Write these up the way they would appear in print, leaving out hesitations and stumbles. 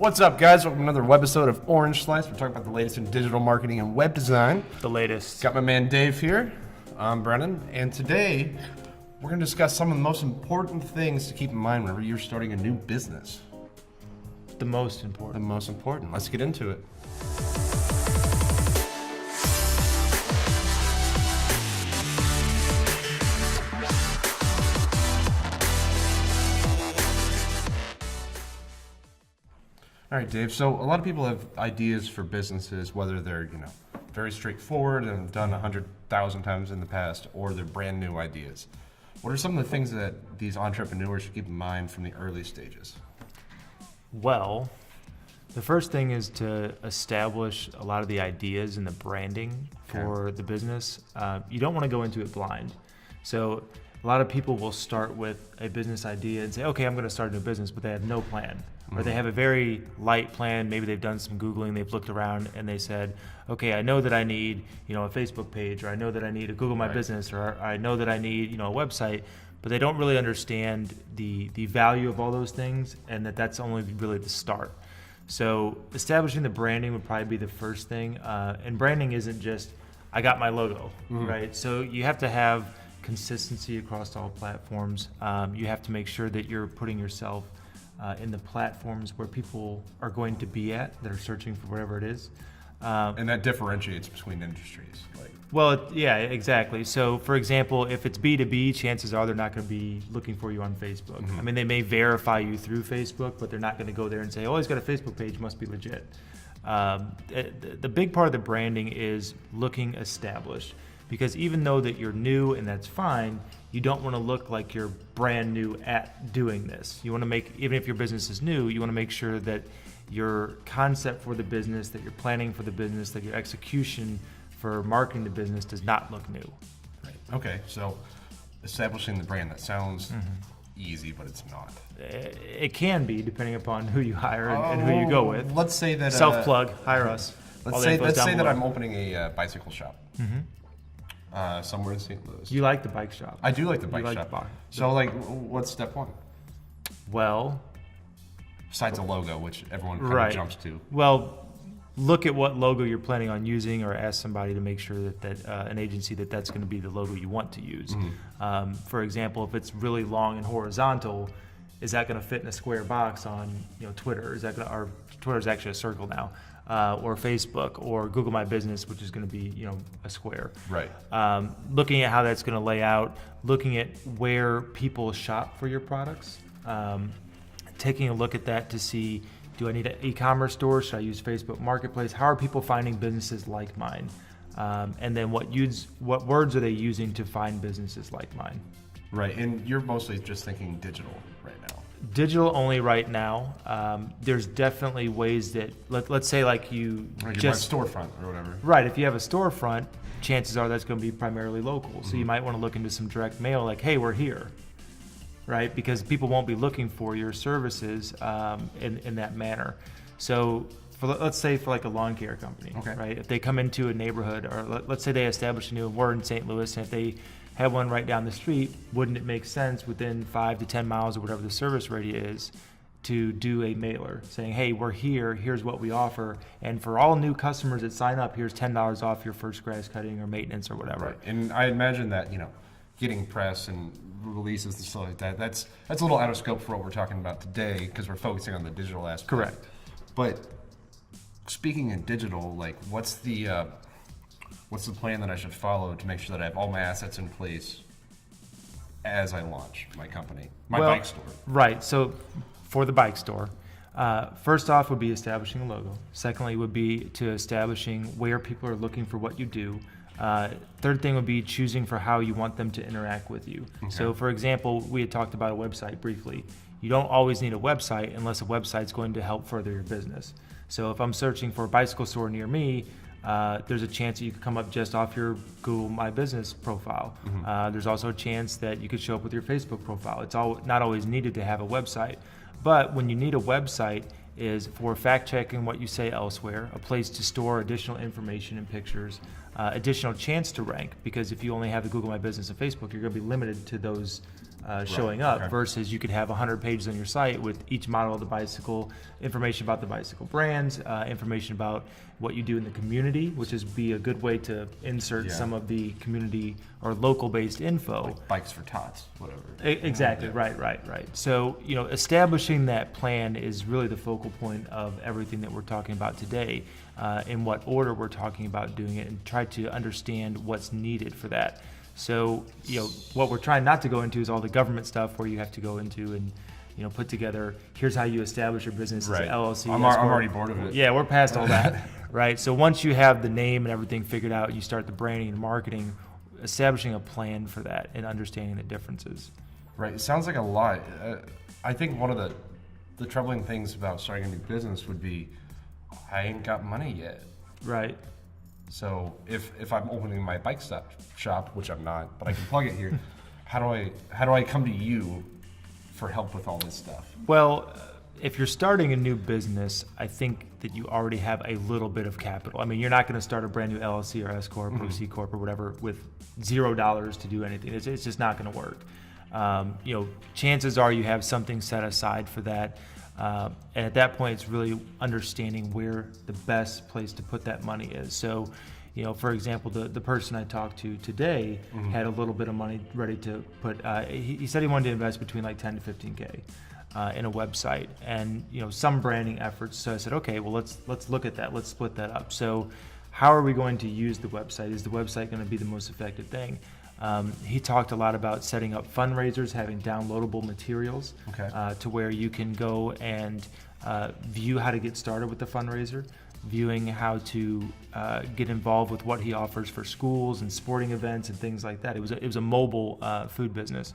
What's up, guys? Welcome to another webisode of Orange Slice. We're talking about the latest in digital marketing and web design. The latest. Got my man Dave here. I'm Brennan, and today we're going to discuss some of the most important things to keep in mind whenever you're starting a new business. The most The important. most important. Let's get into it. All right, Dave. So a lot of people have ideas for businesses, whether they're very straightforward and have done 100,000 times in the past, or they're brand new ideas. What are some of the things that these entrepreneurs should keep in mind from the early stages? Well, the first thing is to establish a lot of the ideas and the branding for the business. You don't want to go into it blind. So a lot of people will start with a business idea and say, okay, I'm going to start a new business, but they have no plan. Or they have a very light plan. Maybe they've done some Googling, they've looked around and they said, okay, I know that I need, a Facebook page, or I know that I need a Google My Business, or I know that I need, a website, but they don't really understand the value of all those things, and that's only really the start. So establishing the branding would probably be the first thing. And branding isn't just, I got my logo, right? So you have to have consistency across all platforms. You have to make sure that you're putting yourself in the platforms where people are going to be at, that are searching for whatever it is. And that differentiates between industries. Yeah, exactly. So for example, if it's B2B, chances are they're not going to be looking for you on Facebook. I mean, they may verify you through Facebook, but they're not going to go there and say, oh, he's got a Facebook page, must be legit. The big part of the branding is looking established, because even though that you're new, and that's fine, you don't want to look like you're brand new at doing this. You want to even if your business is new, you want to make sure that your concept for the business, that your planning for the business, that your execution for marketing the business does not look new. Right. Okay, so establishing the brand, that sounds easy, but it's not. It can be, depending upon who you hire and who you go with. Let's say that Self-plug, hire us. Let's say that I'm opening a bicycle shop. Somewhere in St. Louis. You like the bike shop. I do like the bike like shop. the bike. So, what's step one? Well, besides a logo, which everyone kind of jumps to. Well, look at what logo you're planning on using, or ask somebody to make sure that an agency that's going to be the logo you want to use. For example, if it's really long and horizontal, is that going to fit in a square box on Twitter? Or Twitter is actually a circle now. Or Facebook, or Google My Business, which is going to be a square. Right. Looking at how that's going to lay out, looking at where people shop for your products, taking a look at that to see, do I need an e-commerce store? Should I use Facebook Marketplace? How are people finding businesses like mine? And then what words are they using to find businesses like mine? Right. And you're mostly just thinking digital right now. Digital only right now. There's definitely ways that, let's say you just storefront or whatever. Right. If you have a storefront, chances are that's going to be primarily local. So you might want to look into some direct mail, like, hey, we're here, right? Because people won't be looking for your services in that manner. So let's say for a lawn care company, right? If they come into a neighborhood, or let's say they establish a new, we're in St. Louis, and if they have one right down the street, wouldn't it make sense within 5 to 10 miles or whatever the service radius is to do a mailer saying, hey, we're here, here's what we offer, and for all new customers that sign up, here's $10 off your first grass cutting or maintenance or whatever. Right. And I imagine that, getting press and releases and stuff like that, that's a little out of scope for what we're talking about today, because we're focusing on the digital aspect. Correct. But speaking in digital, what's the plan that I should follow to make sure that I have all my assets in place as I launch my company, bike store? Right. So for the bike store, first off would be establishing a logo. Secondly would be to establishing where people are looking for what you do. Third thing would be choosing for how you want them to interact with you. Okay. So for example, we had talked about a website briefly. You don't always need a website unless a website's going to help further your business. So if I'm searching for a bicycle store near me, there's a chance that you could come up just off your Google My Business profile. There's also a chance that you could show up with your Facebook profile. It's not always needed to have a website. But when you need a website, is for fact checking what you say elsewhere, a place to store additional information and pictures, additional chance to rank, because if you only have the Google My Business and Facebook, you're going to be limited to those showing up okay. versus you could have 100 pages on your site with each model of the bicycle, information about the bicycle brands, information about what you do in the community, which is be a good way to insert Yeah. some of the community or local based info. Like bikes for tots, whatever. Exactly, Yeah. right. So, establishing that plan is really the focal point of everything that we're talking about today, in what order we're talking about doing it, and try to understand what's needed for that. So, what we're trying not to go into is all the government stuff where you have to go into and, put together, here's how you establish your business Right. as an LLC. I'm S corp. already bored of it. Yeah, we're past all that, right? So once you have the name and everything figured out, you start the branding and marketing, establishing a plan for that and understanding the differences. Right. It sounds like a lot. I think one of the troubling things about starting a new business would be I ain't got money yet. Right. So if I'm opening my bike shop, which I'm not, but I can plug it here, how do I come to you for help with all this stuff? Well, if you're starting a new business, I think that you already have a little bit of capital. I mean, you're not going to start a brand new LLC or S corp or C corp or whatever with $0 to do anything. It's just not going to work. Chances are you have something set aside for that. And at that point, it's really understanding where the best place to put that money is. So, for example, the person I talked to today had a little bit of money ready to put. He said he wanted to invest between like 10 to 15K in a website, and some branding efforts. So I said, okay, well let's look at that. Let's split that up. So, how are we going to use the website? Is the website going to be the most effective thing? He talked a lot about setting up fundraisers, having downloadable materials to where you can go and view how to get started with the fundraiser, viewing how to get involved with what he offers for schools and sporting events and things like that. It was a mobile food business.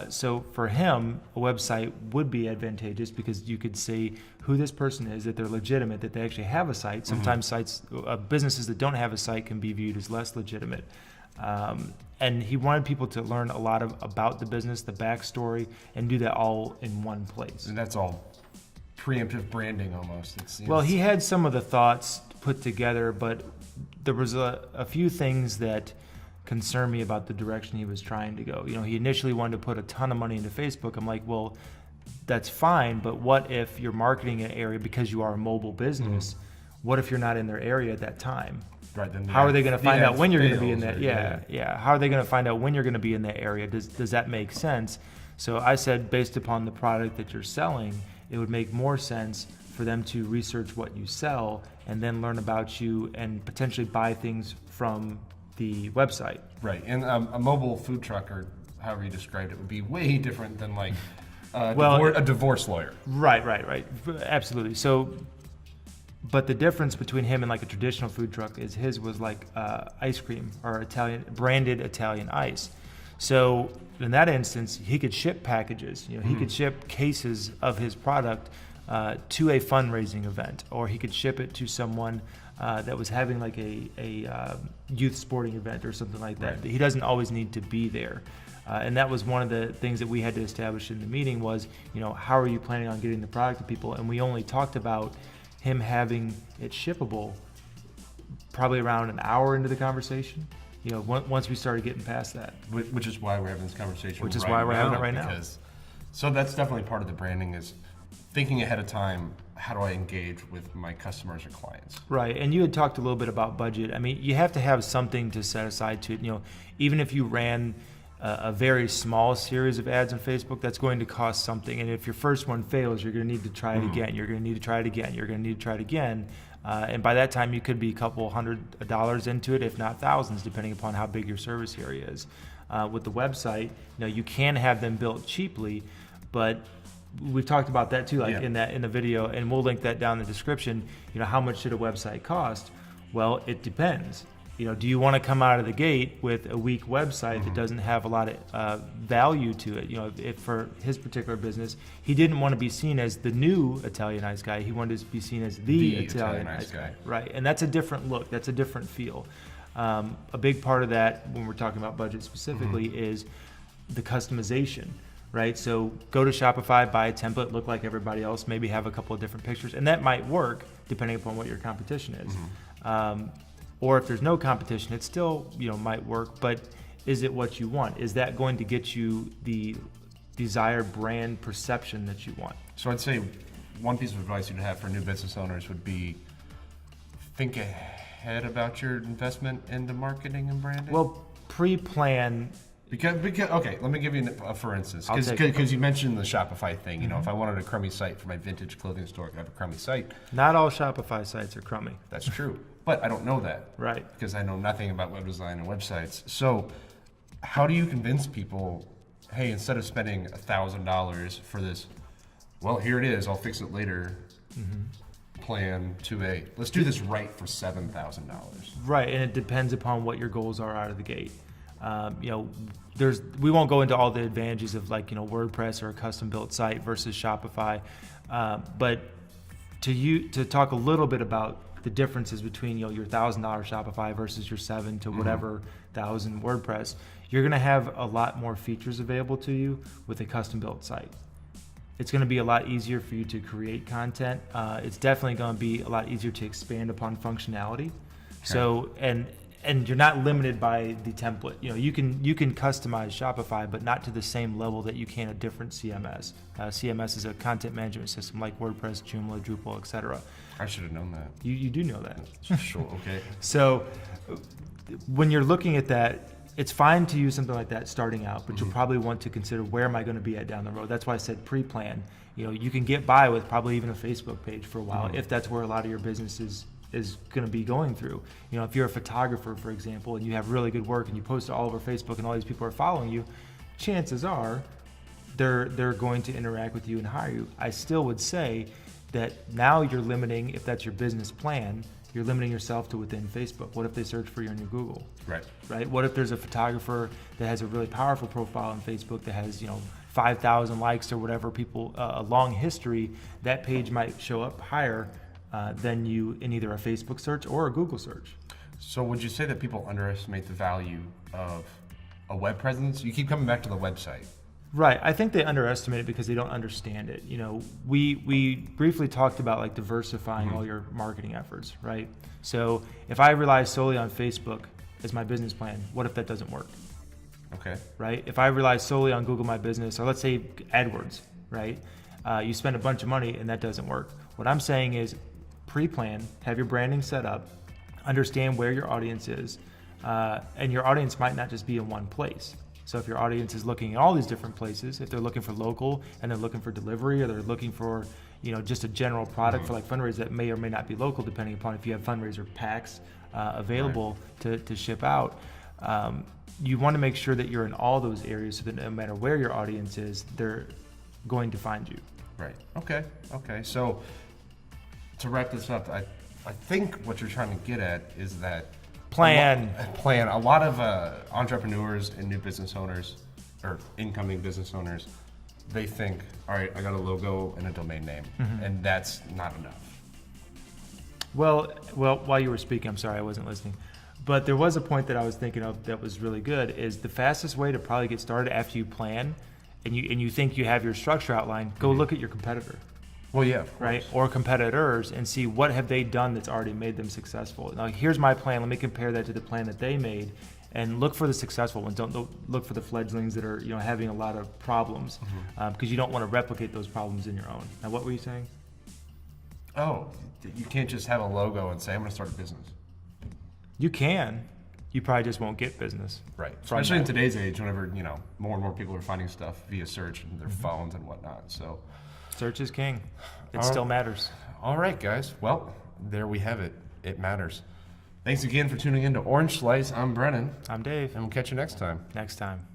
So for him, a website would be advantageous because you could see who this person is, that they're legitimate, that they actually have a site. Sometimes businesses that don't have a site can be viewed as less legitimate. And he wanted people to learn a lot about the business, the backstory, and do that all in one place. And that's all preemptive branding almost. Well, he had some of the thoughts put together, but there was a few things that concern me about the direction he was trying to go. He initially wanted to put a ton of money into Facebook. I'm like, well, that's fine, but what if you're marketing an area because you are a mobile business? What if you're not in their area at that time? Right, then how are they going to find out when you're going to be in that? Or, Yeah. How are they going to find out when you're going to be in that area? Does that make sense? So I said, based upon the product that you're selling, it would make more sense for them to research what you sell and then learn about you and potentially buy things from the website. Right, and a mobile food truck, or however you described it, would be way different than like a divorce lawyer. Right. Absolutely. So, but the difference between him and like a traditional food truck is his was like ice cream or branded Italian ice. So in that instance, he could ship packages. He could ship cases of his product to a fundraising event, or he could ship it to someone that was having like a youth sporting event or something like that. Right. He doesn't always need to be there. And that was one of the things that we had to establish in the meeting was, how are you planning on getting the product to people? And we only talked about him having it shippable probably around an hour into the conversation. Once we started getting past that. Which is why we're having this conversation. Which is why we're having it right now. So that's definitely part of the branding is thinking ahead of time. How do I engage with my customers or clients? Right, and you had talked a little bit about budget. I mean, you have to have something to set aside to it. Even if you ran a very small series of ads on Facebook, that's going to cost something. And if your first one fails, you're going to need to try it again. You're going to need to try it again. You're going to need to try it again. And by that time, you could be a couple $100 into it, if not thousands, depending upon how big your service area is. With the website, you can have them built cheaply, but we've talked about that too, in the video, and we'll link that down in the description. How much should a website cost? Well, it depends. Do you want to come out of the gate with a weak website that doesn't have a lot of value to it? If for his particular business, he didn't want to be seen as the new Italian ice guy. He wanted to be seen as the Italian ice guy. Right, and that's a different look. That's a different feel. A big part of that, when we're talking about budget specifically, is the customization. Right, so go to Shopify, buy a template, look like everybody else, maybe have a couple of different pictures, and that might work depending upon what your competition is. Or if there's no competition, it still might work, but is it what you want? Is that going to get you the desired brand perception that you want? So I'd say one piece of advice you'd have for new business owners would be think ahead about your investment into marketing and branding. Well, pre-plan. Because okay, let me give you a for instance. I'll take it. Because you mentioned the Shopify thing. You know, if I wanted a crummy site for my vintage clothing store, I could have a crummy site. Not all Shopify sites are crummy. That's true. But I don't know that. Right. Because I know nothing about web design and websites. So how do you convince people, hey, instead of spending $1,000 for this, well, here it is, I'll fix it later, plan 2A. Let's do this right for $7,000. Right, and it depends upon what your goals are out of the gate. You know, we won't go into all the advantages of like, you know, WordPress or a custom built site versus Shopify, but to talk a little bit about the differences between, you know, your $1,000 Shopify versus your $7,000 to whatever thousand WordPress, you're going to have a lot more features available to you with a custom built site. It's going to be a lot easier for you to create content. It's definitely going to be a lot easier to expand upon functionality. So, and you're not limited by the template. You know, you can customize Shopify, but not to the same level that you can a different CMS. CMS is a content management system like WordPress, Joomla, Drupal, etc. I should have known that. You do know that. Sure, okay. So when you're looking at that, it's fine to use something like that starting out, but you'll probably want to consider where am I going to be at down the road. That's why I said pre-plan. You know, you can get by with probably even a Facebook page for a while if that's where a lot of your business is going to be going through. You know, if you're a photographer, for example, and you have really good work and you post it all over Facebook and all these people are following you, chances are they're going to interact with you and hire you. I still would say that now you're limiting, if that's your business plan, you're limiting yourself to within Facebook. What if they search for you on your Google? Right? What if there's a photographer that has a really powerful profile on Facebook that has, you know, 5,000 likes or whatever, people, a long history, that page might show up higher than you in either a Facebook search or a Google search. So would you say that people underestimate the value of a web presence? You keep coming back to the website. Right. I think they underestimate it because they don't understand it. You know, we briefly talked about like diversifying all your marketing efforts, right? So if I rely solely on Facebook as my business plan, what if that doesn't work? Okay. Right? If I rely solely on Google My Business, or let's say AdWords, right? You spend a bunch of money and that doesn't work. What I'm saying is pre-plan, have your branding set up, understand where your audience is, and your audience might not just be in one place. So if your audience is looking at all these different places, if they're looking for local and they're looking for delivery, or they're looking for, you know, just a general product for like fundraisers that may or may not be local, depending upon if you have fundraiser packs available to ship out, you want to make sure that you're in all those areas so that no matter where your audience is, they're going to find you. Right. Okay. So to wrap this up, I think what you're trying to get at is that Plan. A lot of entrepreneurs and new business owners, or incoming business owners, they think, all right, I got a logo and a domain name, and that's not enough. Well, while you were speaking, I'm sorry, I wasn't listening. But there was a point that I was thinking of that was really good, is the fastest way to probably get started after you plan and you think you have your structure outlined, go look at your competitor. Well, yeah, right? Or competitors, and see what have they done that's already made them successful. Now, here's my plan. Let me compare that to the plan that they made, and look for the successful ones. Don't look for the fledglings that are, you know, having a lot of problems, because you don't want to replicate those problems in your own. Now, what were you saying? Oh, you can't just have a logo and say, I'm going to start a business. You can. You probably just won't get business. Right. Especially in today's age, whenever, you know, more and more people are finding stuff via search and their phones and whatnot. So search is king. It still matters. All right, guys. Well, there we have it. It matters. Thanks again for tuning in to Orange Slice. I'm Brennan. I'm Dave. And we'll catch you next time. Next time.